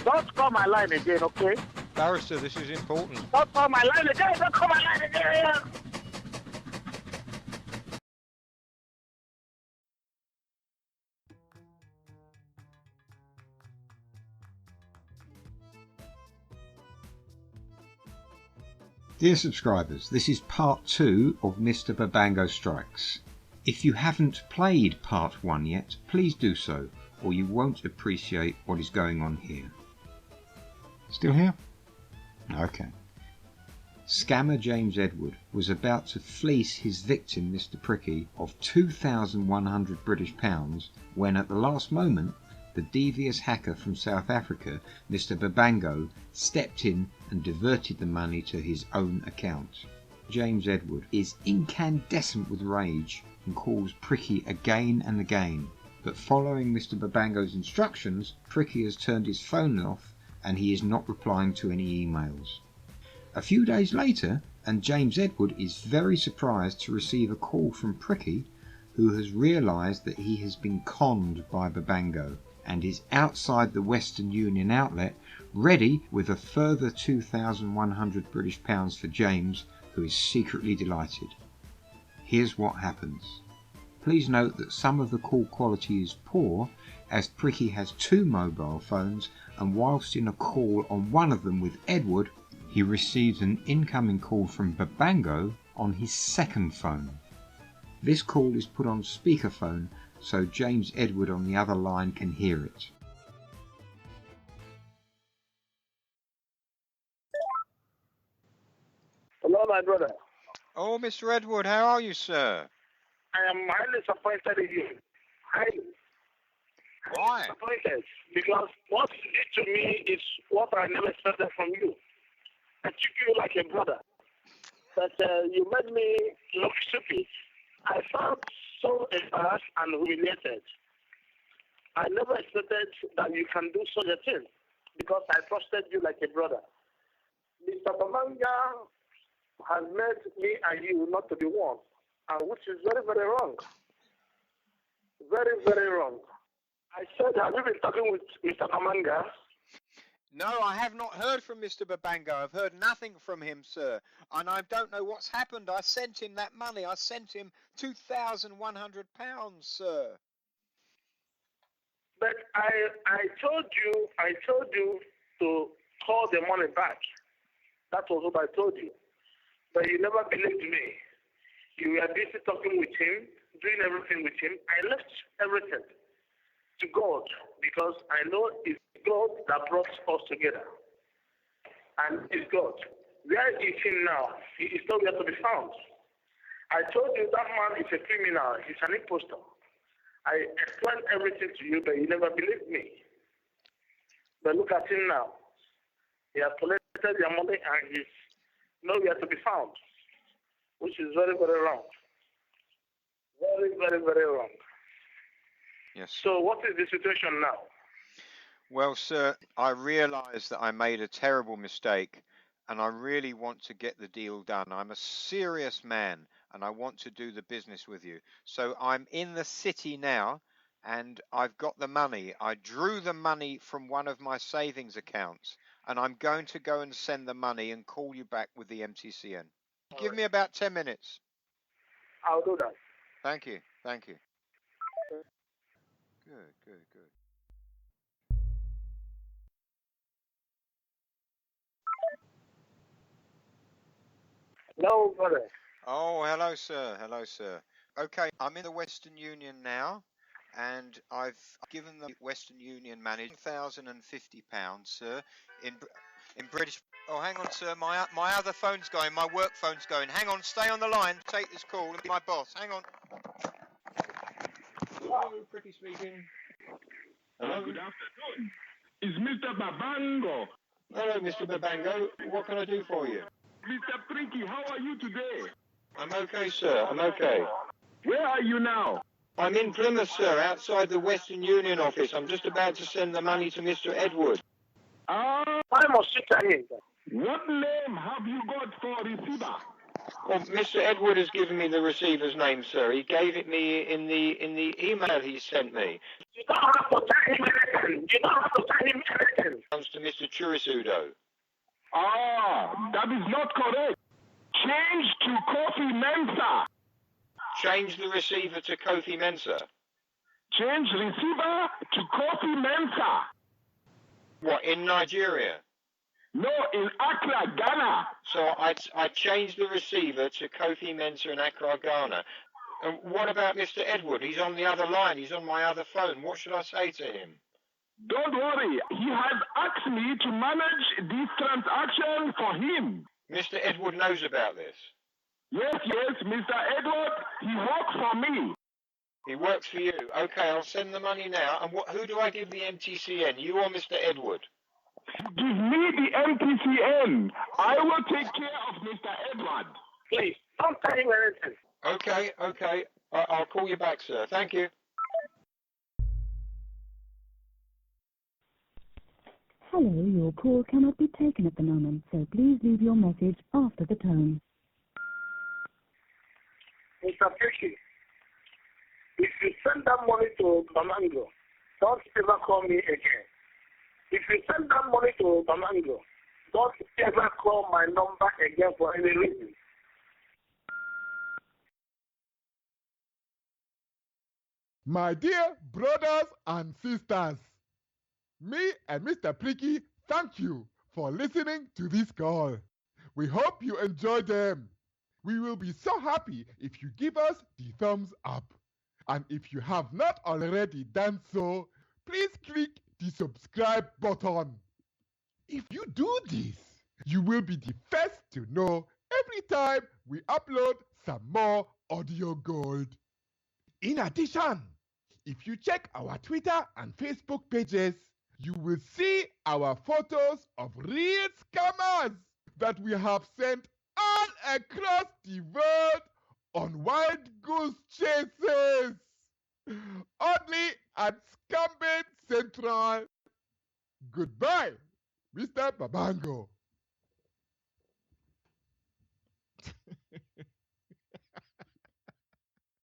Don't call my line again, okay? Barrister, this is important. Don't call my line again. Don't call my line again. Dear subscribers, this is part 2 of Mr. Babangoh Strikes. If you haven't played part 1 yet, please do so, or you won't appreciate what is going on here. Still here? Okay. Scammer James Edward was about to fleece his victim, Mr. Pricky, of £2,100 British when at the last moment the devious hacker from South Africa, Mr. Babangoh, stepped in and diverted the money to his own account. James Edward is incandescent with rage and calls Pricky again and again, but following Mr. Babangoh's instructions, Pricky has turned his phone off and he is not replying to any emails. A few days later, and James Edward is very surprised to receive a call from Pricky, who has realised that he has been conned by Babangoh and is outside the Western Union outlet, ready with a further £2,100 British for James, who is secretly delighted. Here's what happens. Please note that some of the call quality is poor, as Pricky has 2 mobile phones, and whilst in a call on one of them with Edward, he receives an incoming call from Babangoh on his second phone. This call is put on speakerphone so James Edward on the other line can hear it. Hello, my brother. Oh, Mr. Edward, how are you, sir? I am highly disappointed in you. Highly. Why? Disappointed. Because what you did to me is what I never expected from you. I took you like a brother. But you made me look stupid. I felt so embarrassed and humiliated. I never expected that you can do such a thing because I trusted you like a brother. Mr. Babangoh has made me and you not to be one, and which is very, very wrong. Very, very wrong. I said, have you been talking with Mr. Babangoh? No, I have not heard from Mr. Babangoh. I've heard nothing from him, sir. And I don't know what's happened. I sent him that money. I sent him £2,100, sir. But I told you to call the money back. That was what I told you. But you never believed me. You were busy talking with him, doing everything with him. I left everything to God because I know it's God that brought us together. And it's God. Where is he now? He is nowhere to be found. I told you that man is a criminal. He's an impostor. I explained everything to you, but you never believed me. But look at him now. He has collected your money and he's nowhere to be found, which is very, very wrong. Very, very, very wrong. Yes. So what is the situation now? Well, sir, I realise that I made a terrible mistake and I really want to get the deal done. I'm a serious man and I want to do the business with you. So I'm in the city now and I've got the money. I drew the money from one of my savings accounts and I'm going to go and send the money and call you back with the MTCN. Give me about 10 minutes. I'll do that. Thank you. Thank you. Good, good, good. No, brother. Oh, hello, sir. Hello, sir. Okay, I'm in the Western Union now, and I've given the Western Union manager £1,050, sir, in British. Oh, hang on, sir. My other phone's going. My work phone's going. Hang on. Stay on the line. Take this call and be my boss. Hang on. Hello, Pricky speaking. Hello. Good afternoon. It's Mr. Babangoh. Hello, Mr. Babangoh. What can I do for you? Mr. Pricky, how are you today? I'm okay, sir. I'm okay. Where are you now? I'm in Plymouth, sir, outside the Western Union office. I'm just about to send the money to Mr. Edward. I must sit here. What name have you got for receiver? Well, Mr. Edward has given me the receiver's name, sir. He gave it me in the email he sent me. You don't have to tell him anything. You don't have to tell him anything. to Mr. Churisudo. Ah, that is not correct. Change to Kofi Mensa. Change the receiver to Kofi Mensa. Change receiver to Kofi Mensa. What, in Nigeria? No, in Accra, Ghana. So I changed the receiver to Kofi Mensa in Accra, Ghana. And what about Mr. Edward? He's on the other line. He's on my other phone. What should I say to him? Don't worry. He has asked me to manage this transaction for him. Mr. Edward knows about this. Yes, Mr. Edward, he works for me. He works for you. Okay, I'll send the money now. And who do I give the MTCN? You or Mr. Edward? Give me the MTCN. I will take care of Mr. Edward. Please, don't tell him anything. Okay. I'll call you back, sir. Thank you. Hello, your call cannot be taken at the moment, so please leave your message after the tone. Mr. Pricky, if you send that money to Babangoh, don't ever call me again. If you send that money to Babangoh, don't ever call my number again for any reason. My dear brothers and sisters, me and Mr. Pricky thank you for listening to this call. We hope you enjoyed them. We will be so happy if you give us the thumbs up. And if you have not already done so, please click the subscribe button. If you do this, you will be the first to know every time we upload some more audio gold. In addition, if you check our Twitter and Facebook pages, you will see our photos of real scammers that we have sent all across the world on wild goose chases. Only at ScamBait Central. Goodbye, Mr. Babangoh.